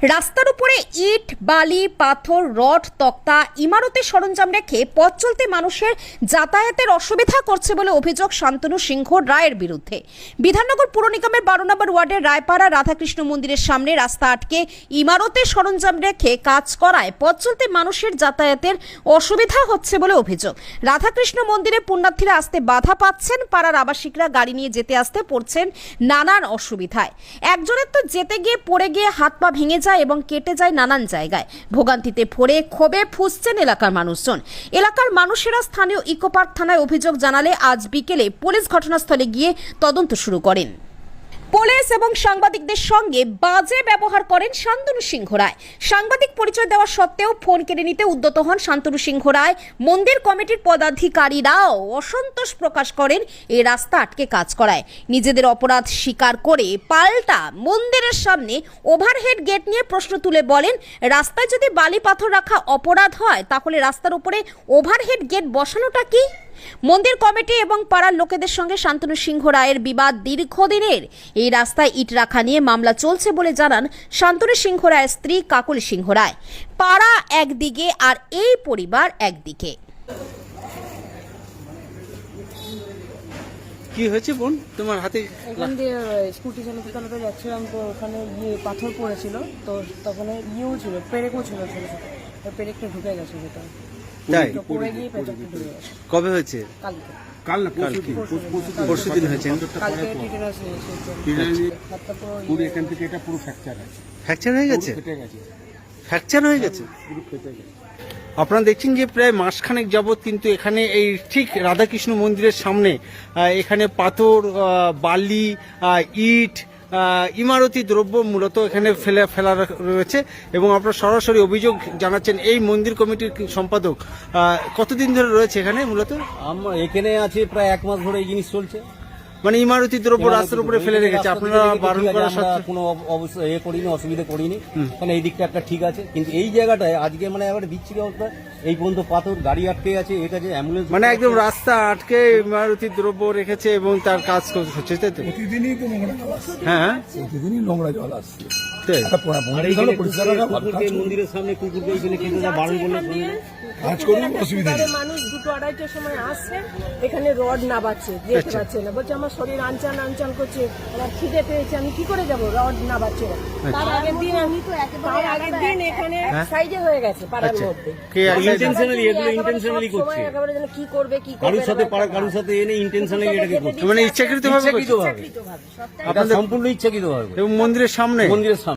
রাস্তার উপরে ইট, বালি, পাথর, রড, তক্তা, ইমারতের সরঞ্জাম রেখে পথ চলতে মানুষের যাতায়াতের অসুবিধা করছে বলে অভিযোগ শান্তনু সিংহ রায়ের বিরুদ্ধে। বিধাননগর পুর নিগমের 12 নম্বর ওয়ার্ডের রায়পাড়া রাধাকৃষ্ণ মন্দিরের সামনে রাস্তা আটকে ইমারতের সরঞ্জাম রেখে কাজ করায় পথ চলতে মানুষের যাতায়াতের অসুবিধা হচ্ছে বলে অভিযোগ। রাধাকৃষ্ণ মন্দিরে পুণ্যার্থীরা আসতে বাধা পাচ্ছেন, পাড়ার আবাসিকরা গাড়ি নিয়ে যেতে আসতে পড়ছেন নানান অসুবিধায়। একজনের তো যেতে গিয়ে পড়ে গিয়ে হাত পা ভেঙে যায় এবং কেটে যায় নানান জায়গায়। ভোগান্তিতে পড়ে ক্ষোভে ফুঁসছেন এলাকার মানুষজন। এলাকার মানুষেরা স্থানীয় ইকো পার্ক থানায় অভিযোগ জানালে আজ বিকেলে পুলিশ ঘটনাস্থলে গিয়ে তদন্ত শুরু করেন। পুলিশ এবং সাংবাদিকদের সঙ্গে বাজে ব্যবহার করেন শান্তনু সিংহ রায়। সাংবাদিক পরিচয় দেওয়া সত্ত্বেও ফোন কেড়ে নিতে উদ্যত হন শান্তনু সিংহ রায়। মন্দির কমিটির পদাধিকারীরাও অসন্তোষ প্রকাশ করেন এই রাস্তা আটকে কাজ করায়। নিজেদের অপরাধ স্বীকার করে পাল্টা মন্দিরের সামনে ওভারহেড গেট নিয়ে প্রশ্ন তুলে বলেন, রাস্তায় যদি বালি পাথর রাখা অপরাধ হয় তাহলে রাস্তার উপরে ওভারহেড গেট বসানোটা কি? মন্দির কমিটি এবং পাড়ার লোকেদের সঙ্গে শান্তনু সিংহ রায়ের বিবাদ দীর্ঘদিনের। এই রাস্তায় ইট রাখা নিয়ে মামলা চলছে বলে জানান শান্তনু সিংহ রায়ের স্ত্রী কাকলি সিংহ রায়। পাড়া একদিকে আর এই পরিবার একদিকে। কি হয়েছে বোন তোমার হাতে? এখান দিয়ে স্কুটি চালাতে চালাতে যাচ্ছিলাম, তো ওখানে পাথর পড়েছিল, তো তখন ইয়েও ছিল, পেরেকও ছিল ছোট ছোট, তো পেরেকটা ঢুকে গেছে ভেতরে। তাই? তো পড়ে গিয়ে পেরেকটা ঢুকে গেছে। কবে হয়েছে? কালকে পরশুদিন হয়েছে। কালকে টিটেনাস নিয়েছে, হাতটা পুরো এখান থেকে এটা পুরো ফ্র্যাকচার আছে, ফ্র্যাকচার হয়ে গেছে? কেটে গেছে, ফ্র্যাকচার হয়ে গেছে। পুরো কেটে গেছে। আপনারা দেখছেন যে প্রায় মাসখানেক যাবৎ কিন্তু এখানে এই ঠিক রাধাকৃষ্ণ মন্দিরের সামনে এখানে পাথর, বালি, ইট, ইমারতি দ্রব্য মূলত এখানে ফেলা রয়েছে এবং আপনারা সরাসরি অভিযোগ জানাচ্ছেন এই মন্দির কমিটির সম্পাদক। কতদিন ধরে রয়েছে এখানে মূলত? আমরা এখানে আছি প্রায় 1 মাস ধরে এই জিনিস চলছে। মানে ইমারতি দ্রব্য রাস্তার উপরে ফেলে রেখেছে, আপনারা বারণ করা সত্ত্বেও কোনো অবস্থা করিনি, অসুবিধা করিনি, কারণ এই দিকটা একটা ঠিক আছে। কিন্তু এই জায়গাটায় আজকে মানে এবার বিচ্ছিরি অবস্থা, এই পর্যন্ত পাথর, গাড়ি আটকে আছে, এটা যে অ্যাম্বুলেন্স মানে একদম রাস্তা আটকে ইমারতি দ্রব্য রেখেছে এবং তার কাজ হচ্ছে, তাই তো? প্রতিদিনই তো নোংরা জল আসছে, হ্যাঁ, প্রতিদিনই নোংরা জল আসছে। তাই? মন্দিরের সামনে কুকুরকে এখানে খেতে দেওয়া বারণ করলে কাজ করুন, অসুবিধা নেই। মানুষ 2-2:30টার সময় আসছে, এখানে রড নাবাচ্ছে, যেতে পারছে না, বলছে আমার শরীর আনচান আনচান করছে, আমার খিদে পেয়েছে, আমি কি করে যাবো, রড নাবাচ্ছে। তার আগের দিন এখানে সাইডে হয়ে গেছে পাড়ার মধ্যে। ইন্টেনশনালি এগুলো ইন্টেনশনালি করছে, একেবারে যেন কি করবে কি কারোর সাথে পাড়া কারোর সাথে এনে ইন্টেনশনালি এটাকে করছে, মানে ইচ্ছাকৃতভাবে ইচ্ছাকৃতভাবে, সম্পূর্ণ ইচ্ছাকৃতভাবে এবং মন্দিরের সামনে মন্দিরের সামনে।